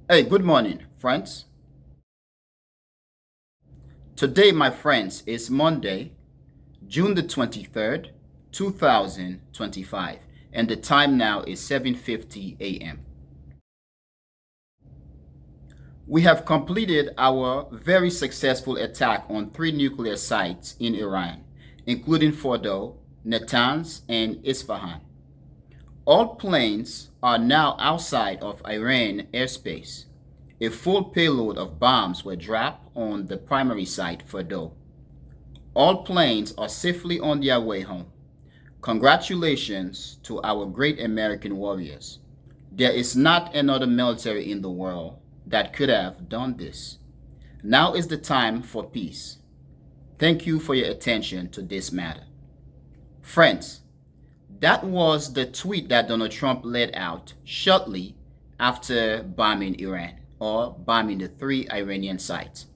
Hey, good morning, friends. Today, my friends, is Monday, June the 23rd, 2025, and the time now is 7:50 a.m. We have completed our very successful attack on three nuclear sites in Iran, including Fordow, Natanz, and Isfahan. All planes are now outside of Iran airspace. A full payload of bombs were dropped on the primary site for Fordow. All planes are safely on their way home. Congratulations to our great American warriors. There is not another military in the world that could have done this. Now is the time for peace. Thank you for your attention to this matter. Friends, that was the tweet that Donald Trump let out shortly after bombing Iran or bombing the three Iranian sites.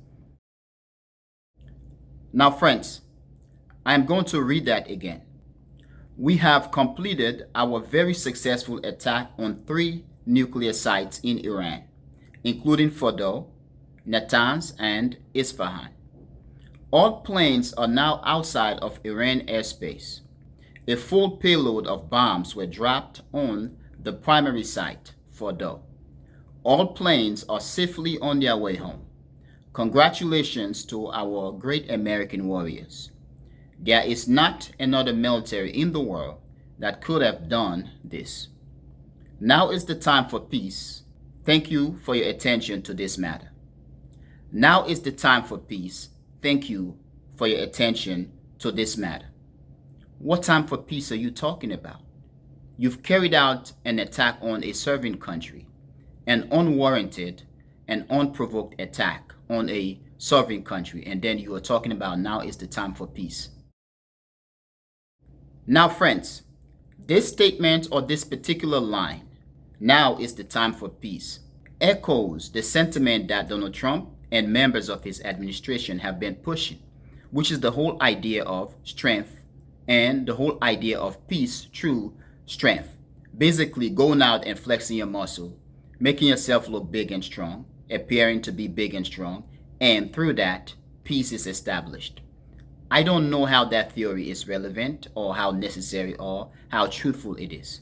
Now, friends, I'm going to read that again. We have completed our very successful attack on three nuclear sites in Iran, including Fordow, Natanz, and Isfahan. All planes are now outside of Iran airspace. A full payload of bombs were dropped on the primary site, Fordow. All planes are safely on their way home. Congratulations to our great American warriors. There is not another military in the world that could have done this. Now is the time for peace. Thank you for your attention to this matter. Now is the time for peace. Thank you for your attention to this matter. What time for peace are you talking about? You've carried out an attack on a sovereign country, an unwarranted and unprovoked attack on a sovereign country, and then you are talking about now is the time for peace. Now, friends, this statement or this particular line, now is the time for peace, echoes the sentiment that Donald Trump and members of his administration have been pushing, which is the whole idea of strength and the whole idea of peace through strength. Basically, going out and flexing your muscle, making yourself look big and strong, appearing to be big and strong, and through that, peace is established. I don't know how that theory is relevant or how necessary or how truthful it is.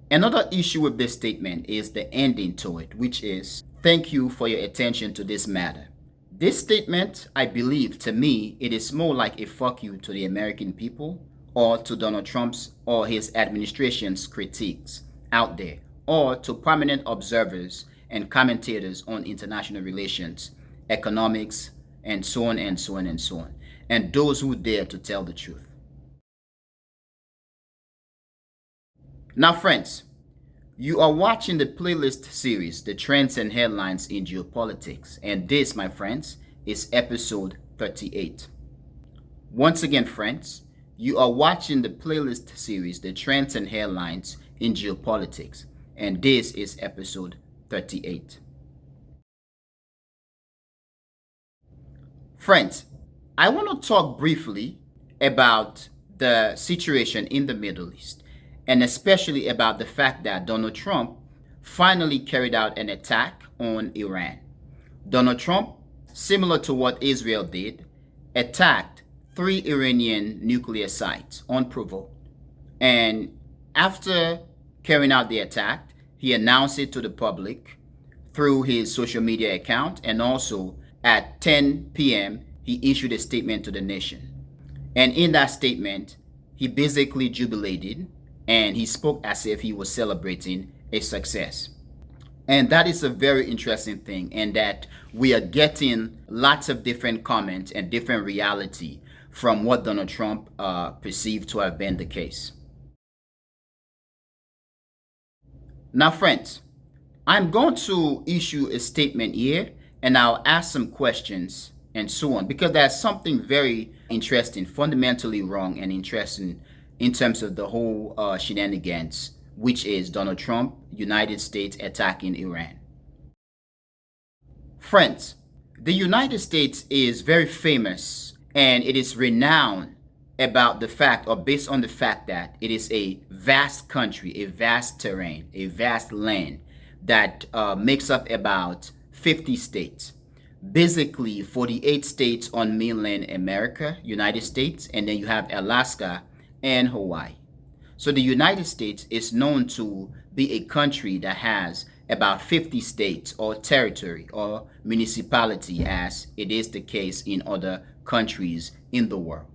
Another issue with this statement is the ending to it, which is, thank you for your attention to this matter. This statement, I believe, to me, it is more like a fuck you to the American people or to Donald Trump's or his administration's critiques out there, or to prominent observers and commentators on international relations, economics, and so on and so on and so on, and those who dare to tell the truth. Now, friends, you are watching the playlist series, The Trends and Headlines in Geopolitics, and this, my friends, is episode 38. Once again, friends, you are watching the playlist series, The Trends and Headlines in Geopolitics, and this is episode 38. Friends, I want to talk briefly about the situation in the Middle East, and especially about the fact that Donald Trump finally carried out an attack on Iran. Donald Trump, similar to what Israel did, attacked three Iranian nuclear sites unprovoked. And after carrying out the attack, he announced it to the public through his social media account, and also at 10 p.m., he issued a statement to the nation. And in that statement, he basically jubilated and he spoke as if he was celebrating a success. And that is a very interesting thing, and that we are getting lots of different comments and different reality from what Donald Trump perceived to have been the case. Now, friends, I'm going to issue a statement here, and I'll ask some questions and so on, because there's something very interesting, fundamentally wrong and interesting in terms of the whole shenanigans, which is Donald Trump, United States attacking Iran. Friends, the United States is very famous and it is renowned about the fact, or based on the fact, that it is a vast country, a vast terrain, a vast land that makes up about 50 states. Basically, 48 states on mainland America, United States, and then you have Alaska and Hawaii. So the United States is known to be a country that has about 50 states or territory or municipality, as it is the case in other countries in the world.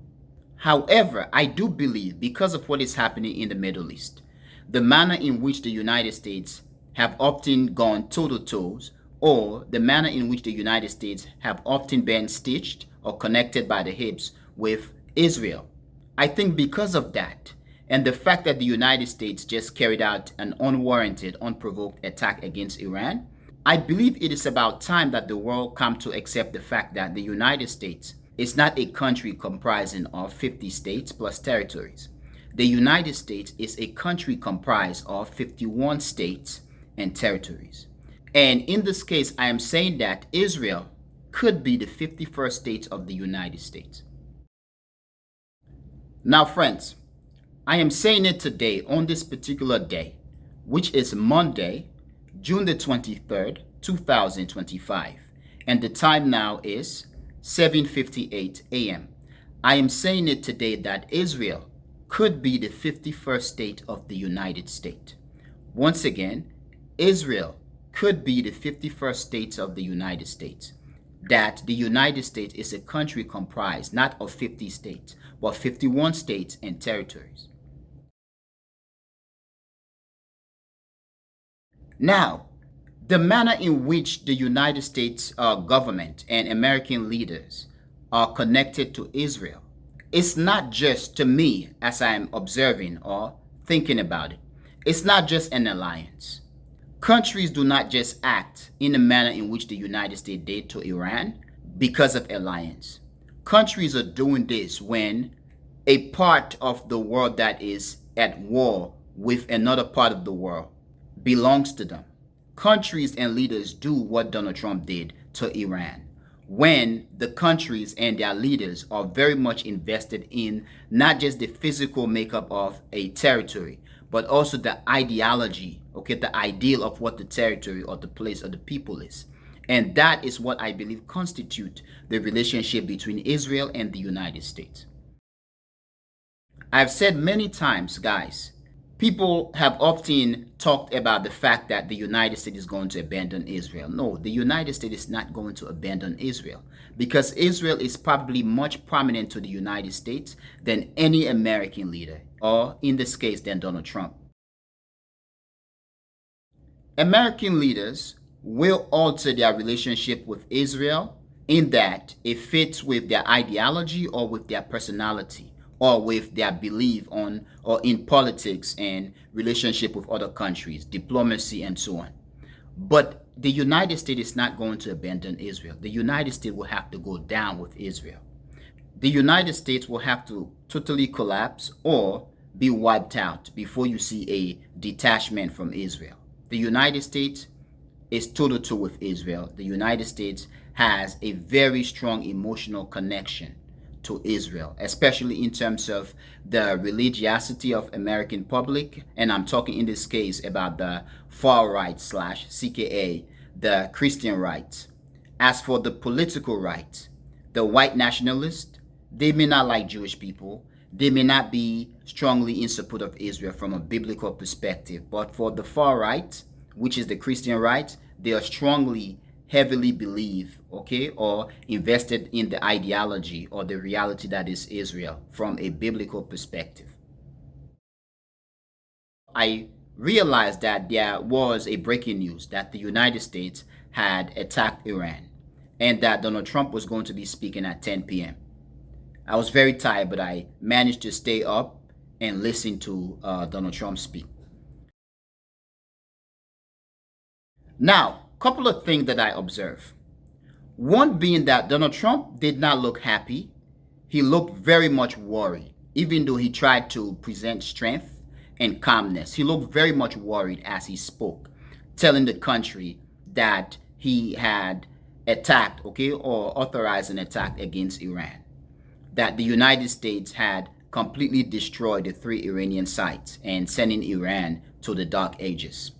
However, I do believe, because of what is happening in the Middle East, the manner in which the United States have often gone toe-to-toes, or the manner in which the United States have often been stitched or connected by the hips with Israel. I think because of that, and the fact that the United States just carried out an unwarranted, unprovoked attack against Iran, I believe it is about time that the world come to accept the fact that the United States is not a country comprising of 50 states plus territories. The United States is a country comprised of 51 states and territories. And in this case, I am saying that Israel could be the 51st state of the United States. Now, friends, I am saying it today on this particular day, which is Monday, June the 23rd, 2025. And the time now is 7:58 a.m. I am saying it today that Israel could be the 51st state of the United States. Once again, Israel could be the 51st state of the United States. That the United States is a country comprised not of 50 states, but 51 states and territories. Now, the manner in which the United States government and American leaders are connected to Israel, it's not just, to me, as I am observing or thinking about it, it's not just an alliance. Countries do not just act in the manner in which the United States did to Iran because of alliance. Countries are doing this when a part of the world that is at war with another part of the world belongs to them. Countries and leaders do what Donald Trump did to Iran when the countries and their leaders are very much invested in not just the physical makeup of a territory, but also the ideology, okay, the ideal of what the territory or the place or the people is. And that is what I believe constitute the relationship between Israel and the United States. I've said many times, guys, people have often talked about the fact that the United States is going to abandon Israel. No, the United States is not going to abandon Israel, because Israel is probably much prominent to the United States than any American leader, or in this case, than Donald Trump. American leaders will alter their relationship with Israel in that it fits with their ideology or with their personality, or with their belief on or in politics and relationship with other countries, diplomacy and so on. But the United States is not going to abandon Israel. The United States will have to go down with Israel. The United States will have to totally collapse or be wiped out before you see a detachment from Israel. The United States is toe-to-toe with Israel. The United States has a very strong emotional connection to Israel, especially in terms of the religiosity of American public. And I'm talking in this case about the far right / CKA, the Christian right. As for the political right, the white nationalists, they may not like Jewish people. They may not be strongly in support of Israel from a biblical perspective. But for the far right, which is the Christian right, they are strongly heavily believe, okay, or invested in the ideology or the reality that is Israel from a biblical perspective. I realized that there was a breaking news that the United States had attacked Iran and that Donald Trump was going to be speaking at 10 p.m. I was very tired, but I managed to stay up and listen to Donald Trump speak. Now, couple of things that I observe. One being that Donald Trump did not look happy. He looked very much worried, even though he tried to present strength and calmness. He looked very much worried as he spoke, telling the country that he had attacked, okay, or authorized an attack against Iran, that the United States had completely destroyed the 3 Iranian sites and sending Iran to the dark ages.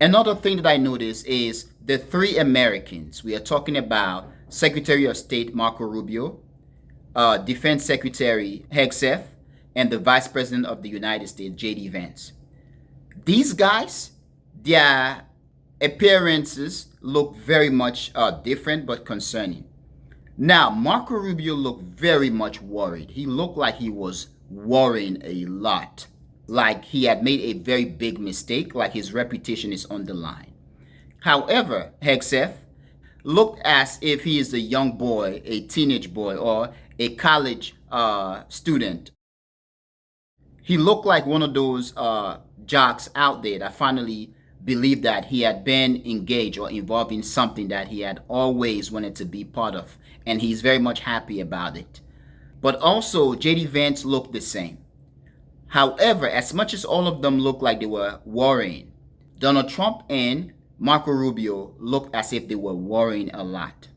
Another thing that I noticed is the three Americans. We are talking about Secretary of State Marco Rubio, Defense Secretary Hegseth, and the Vice President of the United States, J.D. Vance. These guys, their appearances look very much different but concerning. Now, Marco Rubio looked very much worried. He looked like he was worrying a lot, like he had made a very big mistake, like his reputation is on the line. However, Hegseth looked as if he is a young boy, a teenage boy, or a college student. He looked like one of those jocks out there that finally believed that he had been engaged or involved in something that he had always wanted to be part of, and he's very much happy about it. But also, J.D. Vance looked the same. However, as much as all of them looked like they were worrying, Donald Trump and Marco Rubio looked as if they were worrying a lot.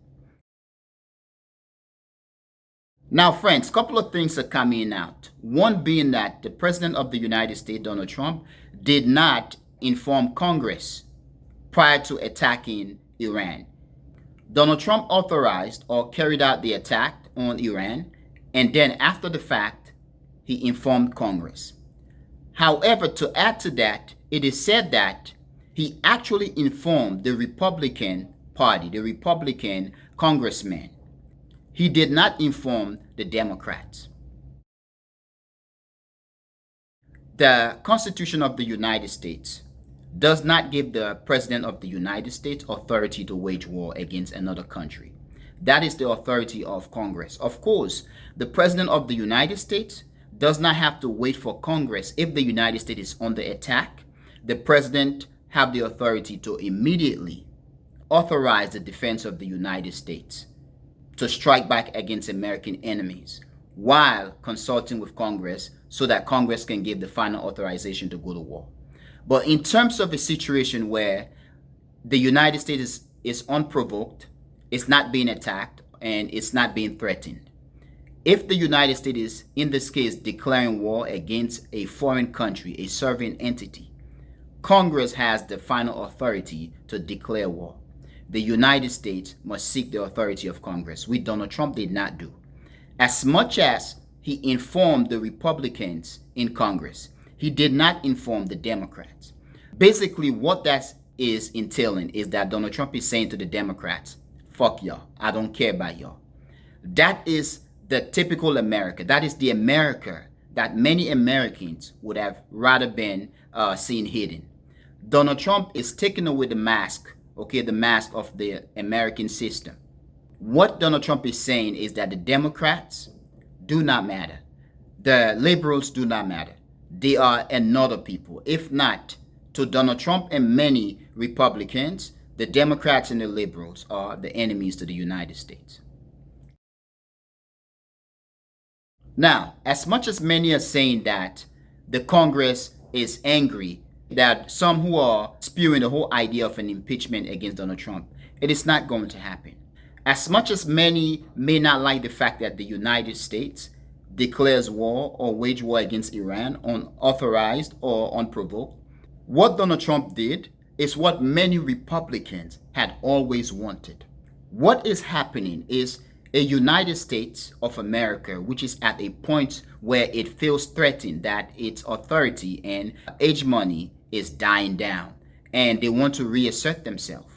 Now, friends, a couple of things are coming out. One being that the President of the United States, Donald Trump, did not inform Congress prior to attacking Iran. Donald Trump authorized or carried out the attack on Iran, and then after the fact, he informed Congress. However, to add to that, it is said that he actually informed the Republican Party, the Republican congressmen. He did not inform the Democrats. The Constitution of the United States does not give the President of the United States authority to wage war against another country. That is the authority of Congress. Of course, the President of the United States does not have to wait for Congress. If the United States is under attack, the President have the authority to immediately authorize the defense of the United States to strike back against American enemies while consulting with Congress so that Congress can give the final authorization to go to war. But in terms of a situation where the United States is unprovoked, it's not being attacked, and it's not being threatened, if the United States is, in this case, declaring war against a foreign country, a sovereign entity, Congress has the final authority to declare war. The United States must seek the authority of Congress, which Donald Trump did not do. As much as he informed the Republicans in Congress, he did not inform the Democrats. Basically, what that is entailing is that Donald Trump is saying to the Democrats, fuck y'all, I don't care about y'all. That is the typical America. That is the America that many Americans would have rather been seen hidden. Donald Trump is taking away the mask, okay, the mask of the American system. What Donald Trump is saying is that the Democrats do not matter. The liberals do not matter. They are another people. If not, to Donald Trump and many Republicans, the Democrats and the liberals are the enemies to the United States. Now, as much as many are saying that the Congress is angry, that some who are spewing the whole idea of an impeachment against Donald Trump, it is not going to happen. As much as many may not like the fact that the United States declares war or wage war against Iran unauthorized or unprovoked, what Donald Trump did is what many Republicans had always wanted. What is happening is a United States of America, which is at a point where it feels threatened that its authority and hegemony is dying down, and they want to reassert themselves.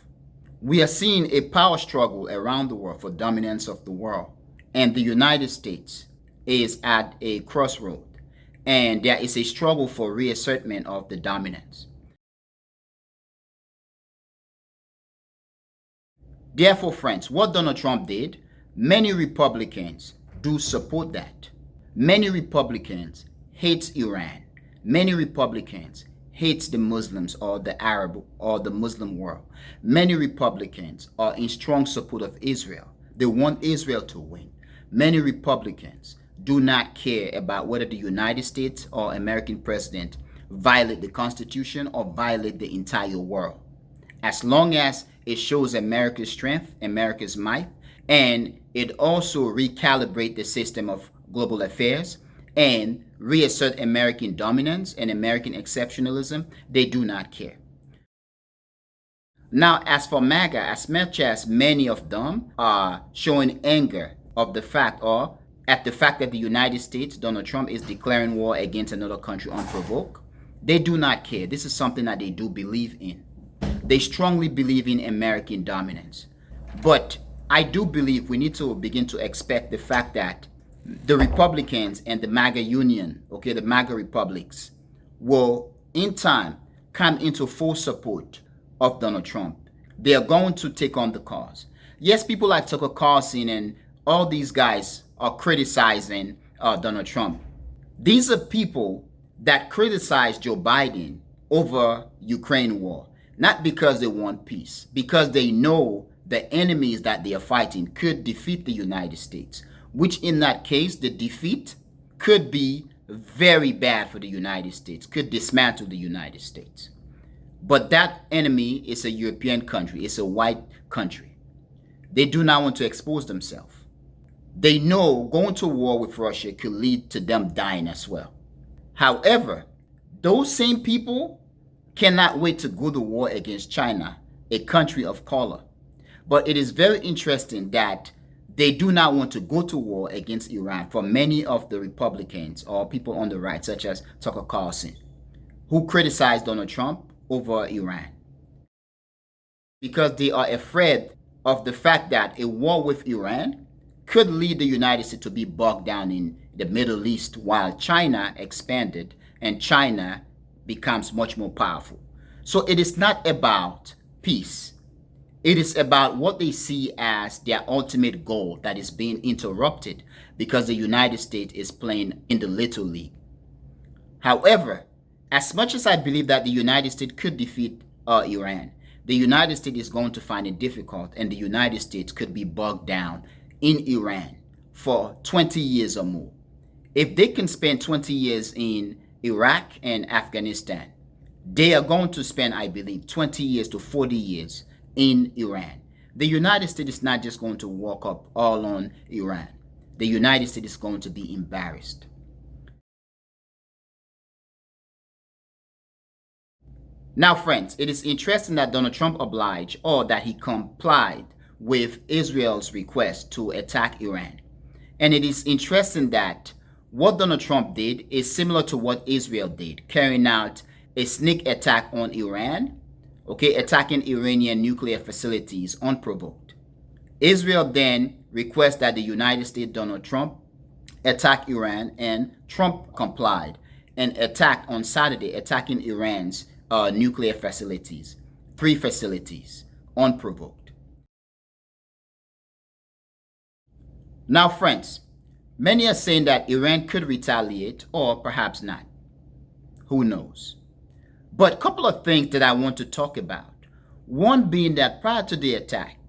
We are seeing a power struggle around the world for dominance of the world, and the United States is at a crossroad, and there is a struggle for reassertment of the dominance. Therefore, friends, what Donald Trump did, many Republicans do support that. Many Republicans hate Iran. Many Republicans hate the Muslims or the Arab or the Muslim world. Many Republicans are in strong support of Israel. They want Israel to win. Many Republicans do not care about whether the United States or American president violate the Constitution or violate the entire world. As long as it shows America's strength, America's might, and it also recalibrate the system of global affairs and reassert American dominance and American exceptionalism, they do not care. Now, as for MAGA, as much as many of them are showing anger of the fact or at the fact that the United States, Donald Trump, is declaring war against another country unprovoked, they do not care. This is something that they do believe in. They strongly believe in American dominance. But I do believe we need to begin to expect the fact that the Republicans and the MAGA Union, okay, the MAGA republics, will in time come into full support of Donald Trump. They are going to take on the cause. Yes, people like Tucker Carlson and all these guys are criticizing Donald Trump. These are people that criticize Joe Biden over Ukraine war, not because they want peace, because they know the enemies that they are fighting could defeat the United States, which in that case, the defeat could be very bad for the United States, could dismantle the United States. But that enemy is a European country, it's a white country. They do not want to expose themselves. They know going to war with Russia could lead to them dying as well. However, those same people cannot wait to go to war against China, a country of color. But it is very interesting that they do not want to go to war against Iran for many of the Republicans or people on the right, such as Tucker Carlson, who criticize Donald Trump over Iran. Because they are afraid of the fact that a war with Iran could lead the United States to be bogged down in the Middle East while China expanded and China becomes much more powerful. So it is not about peace. It is about what they see as their ultimate goal that is being interrupted because the United States is playing in the Little League. However, as much as I believe that the United States could defeat Iran, the United States is going to find it difficult and the United States could be bogged down in Iran for 20 years or more. If they can spend 20 years in Iraq and Afghanistan, they are going to spend, I believe, 20 years to 40 years in Iran. The United States is not just going to walk up all on Iran. The United States is going to be embarrassed. Now, friends, it is interesting that Donald Trump obliged or that he complied with Israel's request to attack Iran. And it is interesting that what Donald Trump did is similar to what Israel did, carrying out a sneak attack on Iran, okay, attacking Iranian nuclear facilities unprovoked. Israel then requests that the United States, Donald Trump, attack Iran, and Trump complied and attacked on Saturday, attacking Iran's nuclear facilities, 3 facilities, unprovoked. Now, friends, many are saying that Iran could retaliate or perhaps not. Who knows? But a couple of things that I want to talk about. One being that prior to the attack,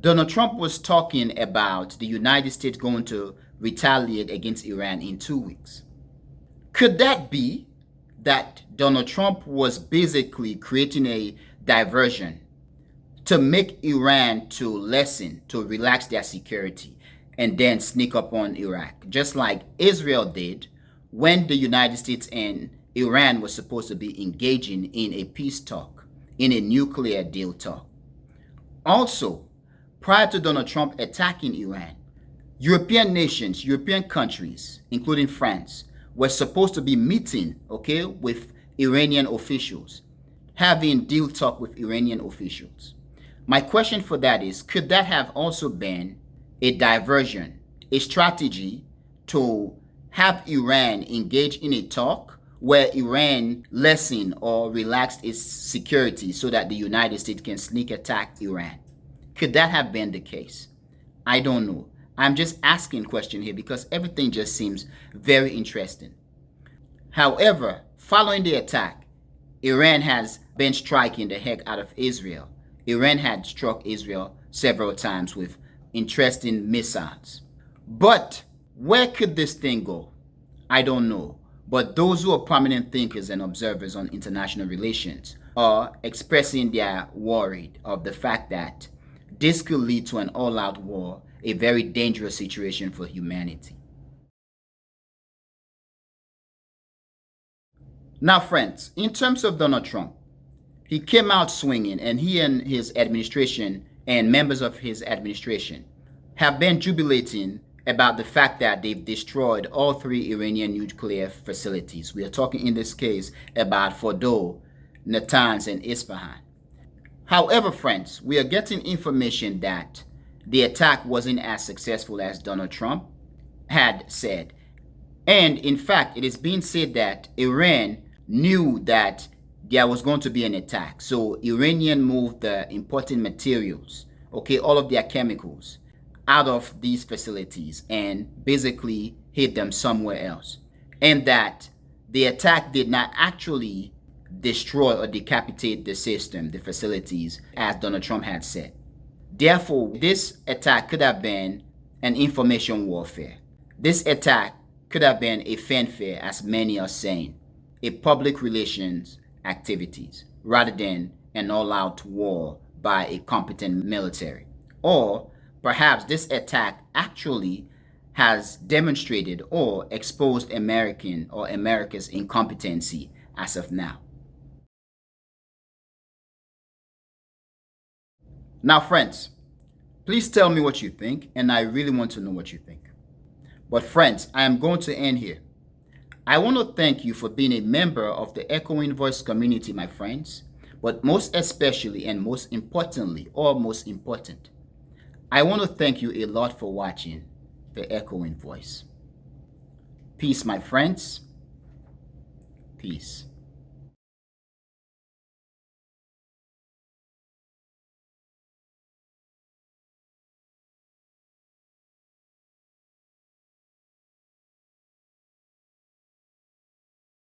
Donald Trump was talking about the United States going to retaliate against Iran in 2 weeks. Could that be that Donald Trump was basically creating a diversion to make Iran to lessen, to relax their security, and then sneak up on Iraq, just like Israel did when the United States and Iran was supposed to be engaging in a peace talk, in a nuclear deal talk. Also, prior to Donald Trump attacking Iran, European nations, European countries, including France, were supposed to be meeting, okay, with Iranian officials, having deal talk with Iranian officials. My question for that is, could that have also been a diversion, a strategy to have Iran engage in a talk where Iran lessen or relaxed its security so that the United States can sneak attack Iran? Could that have been the case? I don't know. I'm just asking a question here because everything just seems very interesting. However, following the attack, Iran has been striking the heck out of Israel. Iran had struck Israel several times with interesting missiles. But where could this thing go? I don't know. But those who are prominent thinkers and observers on international relations are expressing their worry of the fact that this could lead to an all-out war, a very dangerous situation for humanity. Now, friends, in terms of Donald Trump, He came out swinging, and he and his administration and members of his administration have been jubilating about the fact that they've destroyed all three Iranian nuclear facilities. We are talking in this case about Fordow, Natanz, and Isfahan. However, friends, we are getting information that the attack wasn't as successful as Donald Trump had said. And in fact, it is being said that Iran knew that there was going to be an attack. So Iranian moved the important materials, okay, all of their chemicals out of these facilities and basically hid them somewhere else. And that the attack did not actually destroy or decapitate the system, the facilities, as Donald Trump had said. Therefore, this attack could have been an information warfare. This attack could have been a fanfare, as many are saying, a public relations activities, rather than an all-out war by a competent military. Or perhaps this attack actually has demonstrated or exposed American or America's incompetency as of now. Now, friends, please tell me what you think, and I really want to know what you think. But friends, I am going to end here. I want to thank you for being a member of the Echoing Voice community, my friends. But most especially and most importantly, or most important, I want to thank you a lot for watching the Echoing Voice. Peace, my friends. Peace.